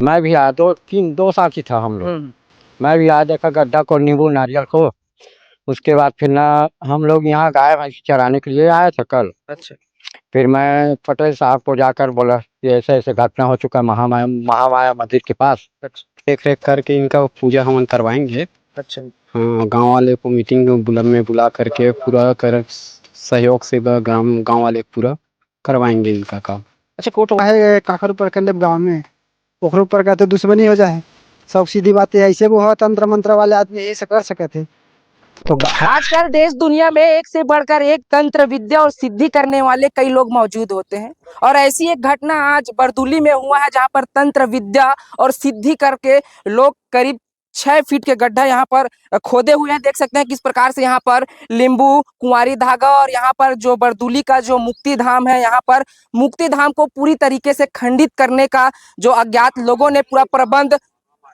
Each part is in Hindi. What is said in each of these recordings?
मैं भी आया 2 साथी था हम लोग। मैं भी आया, देखा गड्ढा को, नींबू नारियल को। उसके बाद फिर ना हम लोग यहाँ गाय भैंस चराने के लिए आए थे कल। अच्छा। फिर मैं पटेल साहब को जाकर बोला कि ऐसे ऐसे घटना हो चुका है महामाया महामाया मंदिर के पास। देख रेख करके इनका पूजा हवन करवाएंगे। अच्छा। हाँ, गांव वाले को मीटिंग में बुला करके पूरा कर सहयोग से गांव वाले पूरा करवाएंगे इनका काम। अच्छा, कोर्ट है काकर ऊपर कर ले गाँव में ओकरो ऊपर का तो दुश्मनी हो जाए। सब सीधी बात है, ऐसे वो तंत्र मंत्र वाले आदमी यही से कर सके थे। तो आजकल देश दुनिया में एक से बढ़कर एक तंत्र विद्या और सिद्धि करने वाले कई लोग मौजूद होते हैं, और ऐसी एक घटना आज बरदुली में हुआ है, जहां पर तंत्र विद्या और सिद्धि करके लोग करीब 6 फीट के गड्ढा यहाँ पर खोदे हुए हैं। देख सकते हैं किस प्रकार से यहाँ पर लींबू, कुंवारी धागा, और यहाँ पर जो बरदुली का जो मुक्ति धाम है, यहाँ पर मुक्ति धाम को पूरी तरीके से खंडित करने का जो अज्ञात लोगों ने पूरा प्रबंध,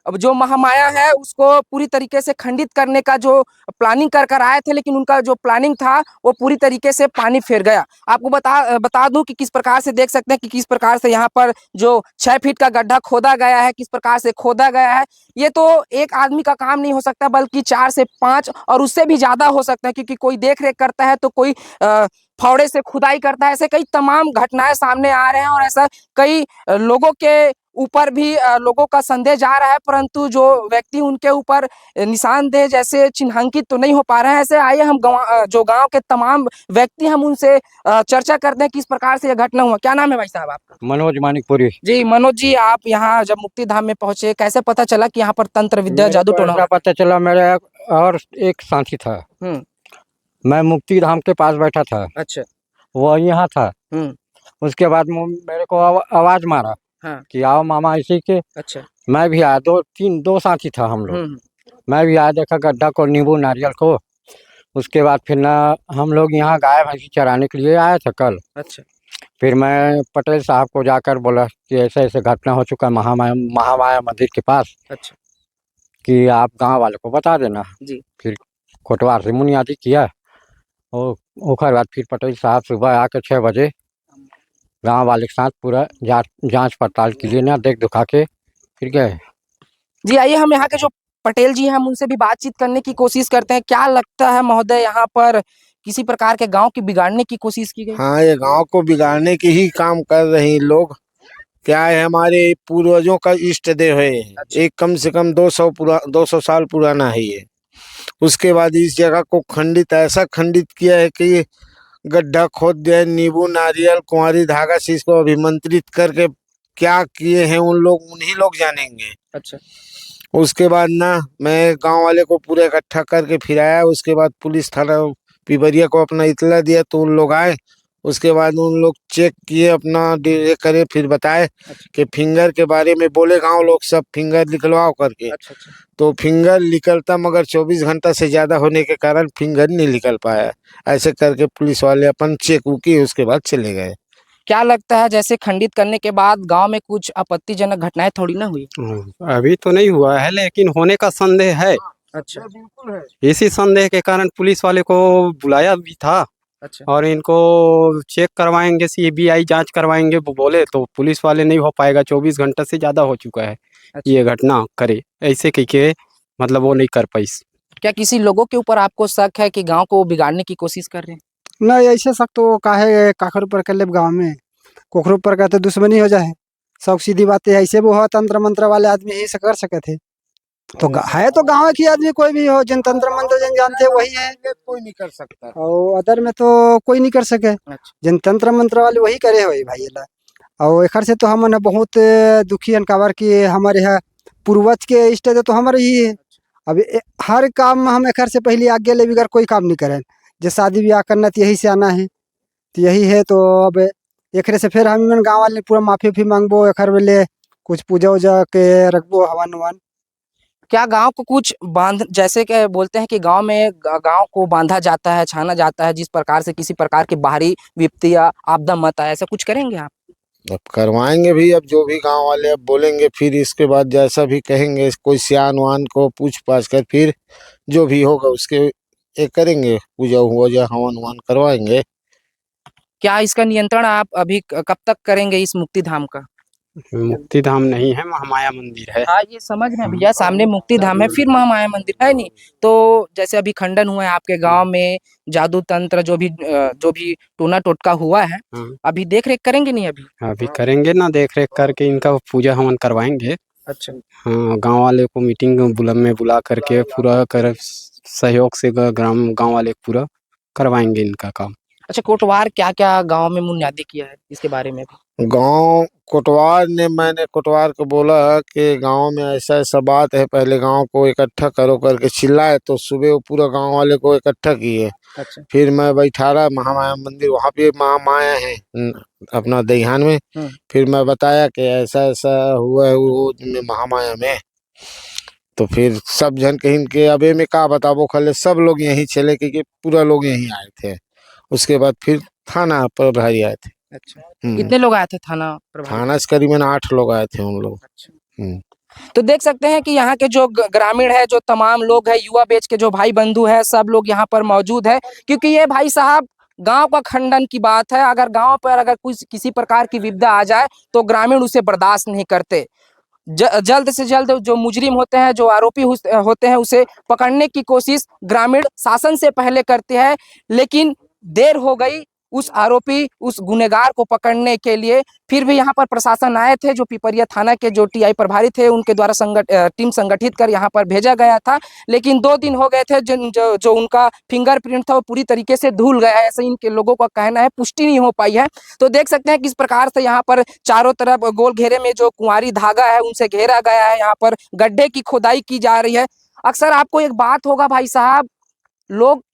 अब जो महामाया है उसको पूरी तरीके से खंडित करने का जो प्लानिंग कर आए थे, लेकिन उनका जो प्लानिंग था वो पूरी तरीके से पानी फेर गया। आपको बता दूं कि किस प्रकार से देख सकते हैं कि किस प्रकार से यहाँ पर जो 6 फीट का गड्ढा खोदा गया है, किस प्रकार से खोदा गया है। ये तो एक आदमी का काम नहीं हो सकता, बल्कि 4 से 5 और उससे भी ज्यादा हो सकता है, क्योंकि कोई देख रेख करता है तो कोई फावड़े से खुदाई करता है। ऐसे कई तमाम घटनाएं सामने आ रहे हैं, और ऐसा कई लोगों के ऊपर भी लोगों का संदेह जा रहा है, परंतु जो व्यक्ति उनके ऊपर निशानदेह जैसे चिन्हांकित तो नहीं हो पा रहे हैं। ऐसे आइए हम जो गांव के तमाम व्यक्ति हम उनसे चर्चा करते हैं किस प्रकार से यह घटना हुआ। क्या नाम है भाई साहब आपका? मनोज मानिकपुरी। जी मनोज जी, आप यहाँ जब मुक्ति धाम में पहुंचे, कैसे पता चला कि यहाँ पर तंत्र विद्या जादू टोना ऐसा पता चला, मेरा और एक साथी था। मैं मुक्ति धाम के पास बैठा था। अच्छा। वो यहाँ था। उसके बाद मेरे को आवाज मारा हाँ। कि आओ मामा इसी के। अच्छा। मैं भी आया, 2 साथी था हम लोग। मैं भी आया, देखा गड्ढा को, नींबू नारियल को। उसके बाद फिर ना हम लोग यहाँ गाय भैंस चराने के लिए आए थे कल। अच्छा। फिर मैं पटेल साहब को जाकर बोला कि ऐसे ऐसे घटना हो चुका है महामाया मंदिर के पास। अच्छा। कि आप गांव वाले को बता देना जी। फिर कोटवार से मुनियादी किया, और उसके बाद फिर पटेल साहब सुबह आकर 6 बजे गांव वाले के साथ पूरा जांच पड़ताल के लिए ना देख दुखा के फिर गए। जी आइए हम यहाँ के जो पटेल जी हैं हम उनसे भी बातचीत करने की कोशिश करते हैं। क्या लगता है महोदय, यहाँ पर किसी प्रकार के गांव की बिगाड़ने की कोशिश की गई? हाँ, ये गांव को बिगाड़ने की ही काम कर रहे हैं लोग। क्या है, हमारे पूर्वजों का इष्ट देव है। अच्छा। एक कम से कम 200 साल पुराना है ये। उसके बाद इस जगह को खंडित, ऐसा खंडित किया है कि गड्ढा खोद दिया, नींबू नारियल कुंवारी धागा से इसको अभिमंत्रित करके क्या किए हैं उन्हीं लोग जानेंगे। अच्छा। उसके बाद ना मैं गांव वाले को पूरा इकट्ठा करके फिर आया। उसके बाद पुलिस थाना पिपरिया को अपना इतला दिया, तो उन लोग आए। उसके बाद उन लोग चेक किए, अपना करे, फिर बताए कि फिंगर के बारे में बोले गांव लोग सब फिंगर निकलवाओ करके। अच्छा। अच्छा। तो फिंगर निकलता, मगर 24 घंटा से ज्यादा होने के कारण फिंगर नहीं निकल पाया। ऐसे करके पुलिस वाले अपन चेक किए, उसके बाद चले गए। क्या लगता है जैसे खंडित करने के बाद गांव में कुछ आपत्तिजनक घटनाएं थोड़ी ना हुई? अभी तो नहीं हुआ है, लेकिन होने का संदेह है। अच्छा। बिल्कुल है। इसी संदेह के कारण पुलिस वाले को बुलाया भी था। अच्छा। और इनको चेक करवाएंगे, सीबीआई जांच करवाएंगे वो बोले, तो पुलिस वाले नहीं हो पाएगा, 24 घंटा से ज्यादा हो चुका है। अच्छा। ये घटना करे ऐसे कह के मतलब वो नहीं कर पाई। क्या किसी लोगों के ऊपर आपको शक है कि गांव को बिगाड़ने की कोशिश कर रहे हैं? नहीं, ऐसे शक तो काहे काकर ऊपर कर ले गाँव में कोकरो ऊपर का तो दुश्मनी हो जाए। सब सीधी बात है, ऐसे वो तंत्र मंत्र वाले आदमी यही से कर सके थे। तो है तो गाँव की आदमी कोई भी हो, जिन तंत्र मंत्र जिन जानते हैं वही है। कोई नहीं कर सकता, और अदर में तो कोई नहीं कर सके। अच्छा। जिन तंत्र मंत्र वाले वही करे हो भाई ला। और एखर से तो हम बहुत दुखी हैं, काबर कि हमारे यहाँ पूर्वज के इष्ट देव तो हमारे ही है। अब हर काम में हम एखर से पहले आगे ले बिगर कोई काम नहीं करें। जो शादी ब्याह करना तो यही से आना है, तो यही है। तो अब एकरे से फिर हम गाँव वाले पूरा माफी उफी मांगबो, एखर वेले कुछ पूजा उजा के रखबो हवन उवन। क्या गांव को कुछ बांध, जैसे कि बोलते हैं कि गांव में गांव को बांधा जाता है, छाना जाता है, जिस प्रकार से किसी प्रकार की बाहरी विपत्ति या आपदा मत आए, ऐसा कुछ करेंगे आप? अब करवाएंगे भी। अब जो भी गांव वाले अब बोलेंगे, फिर इसके बाद जैसा भी कहेंगे, कोई सियान वान को पूछ पाछ कर फिर जो भी होगा उसके ये करेंगे, पूजा हुआ हवन ववन करवाएंगे। क्या इसका नियंत्रण आप अभी कब तक करेंगे इस मुक्ति धाम का? मुक्ति धाम नहीं है, महामाया मंदिर है। हाँ ये समझ में भैया, सामने मुक्ति धाम है, फिर महामाया मंदिर है नहीं। तो जैसे अभी खंडन हुआ है आपके गांव में, जादू तंत्र जो भी टोना टोटका हुआ है, हाँ, अभी देख रेख करेंगे नहीं अभी? अभी करेंगे ना, देख रेख करके इनका पूजा हवन करवाएंगे। अच्छा। हाँ, गांव वाले को मीटिंग में बुला करके पूरा कर सहयोग से गांव वाले पूरा करवाएंगे इनका काम। अच्छा, कोटवार क्या क्या गांव में बुनियादी किया है इसके बारे में भी? गांव कोटवार ने, मैंने कोटवार को बोला कि गांव में ऐसा ऐसा बात है, पहले गांव को इकट्ठा करो करके चिल्लाए, तो सुबह वो पूरा गांव वाले को इकट्ठा किए। अच्छा। फिर मैं बैठा रहा महामाया मंदिर, वहाँ पे महामाया है अपना दहियान में। फिर मैं बताया कि ऐसा ऐसा हुआ है वो महामाया में। तो फिर सब जन कहीं के अबे में का बताबो, खले सब लोग यहीं चले क्योंकि पूरा लोग यहीं आए थे। उसके बाद फिर थाना प्रभारी आए थे। अच्छा, कितने लोग आए थे थाना प्रभारी? थाना से करीबन 8 लोग आए थे उन लोग। अच्छा। तो देख सकते हैं कि यहाँ के जो ग्रामीण है, जो तमाम लोग है, युवा बेच के जो भाई बंधु है, सब लोग यहाँ पर मौजूद है। क्योंकि ये भाई साहब गांव का खंडन की बात है, अगर गांव पर अगर कुछ किसी प्रकार की विपदा आ जाए तो ग्रामीण उसे बर्दाश्त नहीं करते। जल्द से जल्द जो मुजरिम होते हैं, जो आरोपी होते हैं, उसे पकड़ने की कोशिश ग्रामीण शासन से पहले करते हैं। लेकिन देर हो गई उस आरोपी, उस गुनहगार को पकड़ने के लिए। फिर भी यहाँ पर प्रशासन आए थे, जो पिपरिया थाना के जो टीआई प्रभारी थे, उनके द्वारा टीम संगठित कर यहाँ पर भेजा गया था। लेकिन 2 दिन हो गए थे, जो उनका फिंगरप्रिंट था वो पूरी तरीके से धुल गया है, ऐसे इनके लोगों का कहना है, पुष्टि नहीं हो पाई है। तो देख सकते हैं किस प्रकार से यहाँ पर चारों तरफ गोल घेरे में जो कुंवारी धागा है उनसे घेरा गया है, यहाँ पर गड्ढे की खुदाई की जा रही है। अक्सर आपको एक बात होगा भाई साहब,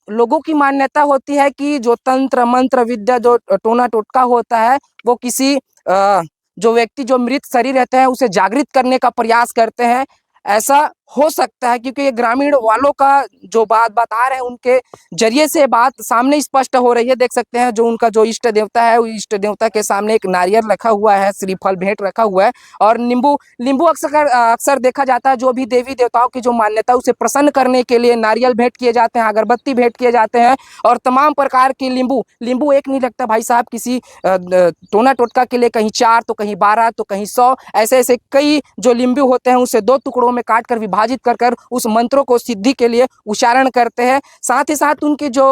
लोगों की मान्यता होती है कि जो तंत्र मंत्र विद्या, जो टोना टोटका होता है, वो किसी जो व्यक्ति जो मृत शरीर रहते हैं उसे जागृत करने का प्रयास करते हैं। ऐसा हो सकता है क्योंकि ये ग्रामीण वालों का जो बात बता रहे हैं, उनके जरिए से बात सामने स्पष्ट हो रही है। देख सकते हैं जो उनका जो इष्ट देवता है, वो इष्ट देवता के सामने एक नारियल रखा हुआ है, श्रीफल भेंट रखा हुआ है, और नींबू अक्सर देखा जाता है, जो भी देवी देवताओं की जो मान्यता उसे प्रसन्न करने के लिए नारियल भेंट किए जाते हैं, अगरबत्ती भेंट किए जाते हैं, और तमाम प्रकार की नींबू एक नहीं लगता भाई साहब, किसी टोना टोटका के लिए कहीं 4 तो कहीं 12 तो कहीं 100, ऐसे ऐसे कई जो नींबू होते हैं उसे 2 टुकड़ों में काट कर विभाजित कर उस मंत्रों को सिद्धि के लिए उच्चारण करते हैं। साथ ही साथ उनके जो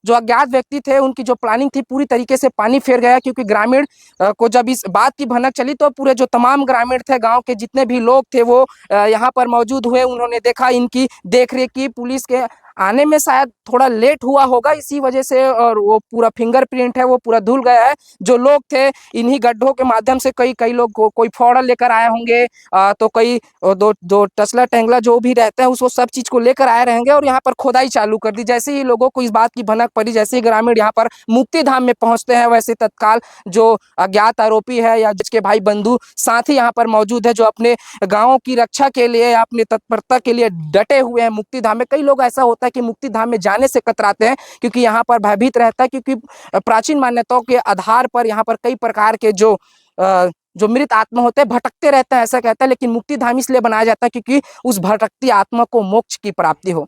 अज्ञात व्यक्ति थे, उनकी जो प्लानिंग थी पूरी तरीके से पानी फेर गया। क्योंकि ग्रामीण को जब इस बात की भनक चली तो पूरे जो तमाम ग्रामीण थे, गांव के जितने भी लोग थे, वो यहाँ पर मौजूद हुए। उन्होंने देखा, इनकी देखरेख की। पुलिस के आने में शायद थोड़ा लेट हुआ होगा इसी वजह से, और वो पूरा फिंगरप्रिंट है वो पूरा धुल गया है। जो लोग थे इन्हीं गड्ढों के माध्यम से कई लोग कोई फावड़ा लेकर आए होंगे, तो कई दो टसला टेंगला जो भी रहते हैं उसको सब चीज को लेकर आए रहेंगे, और यहाँ पर खोदाई चालू कर दी। जैसे ही लोगों को इस बात की भनक पड़ी, जैसे ही ग्रामीण यहाँ पर मुक्ति धाम में पहुंचते हैं, वैसे तत्काल जो अज्ञात आरोपी है या जिसके भाई बंधु साथी यहाँ पर मौजूद है, जो अपने गाँव की रक्षा के लिए, अपनी तत्परता के लिए डटे हुए हैं मुक्ति धाम में। कई लोग ऐसा होता है कि मुक्ति धाम में जाने से कतराते हैं क्योंकि यहाँ पर भयभीत रहता है, क्योंकि प्राचीन मान्यताओं के आधार पर यहाँ पर कई प्रकार के जो मृत आत्मा होते हैं भटकते रहते हैं, ऐसा कहता है। लेकिन मुक्ति धाम इसलिए बनाया जाता है क्योंकि उस भटकती आत्मा को मोक्ष की प्राप्ति हो।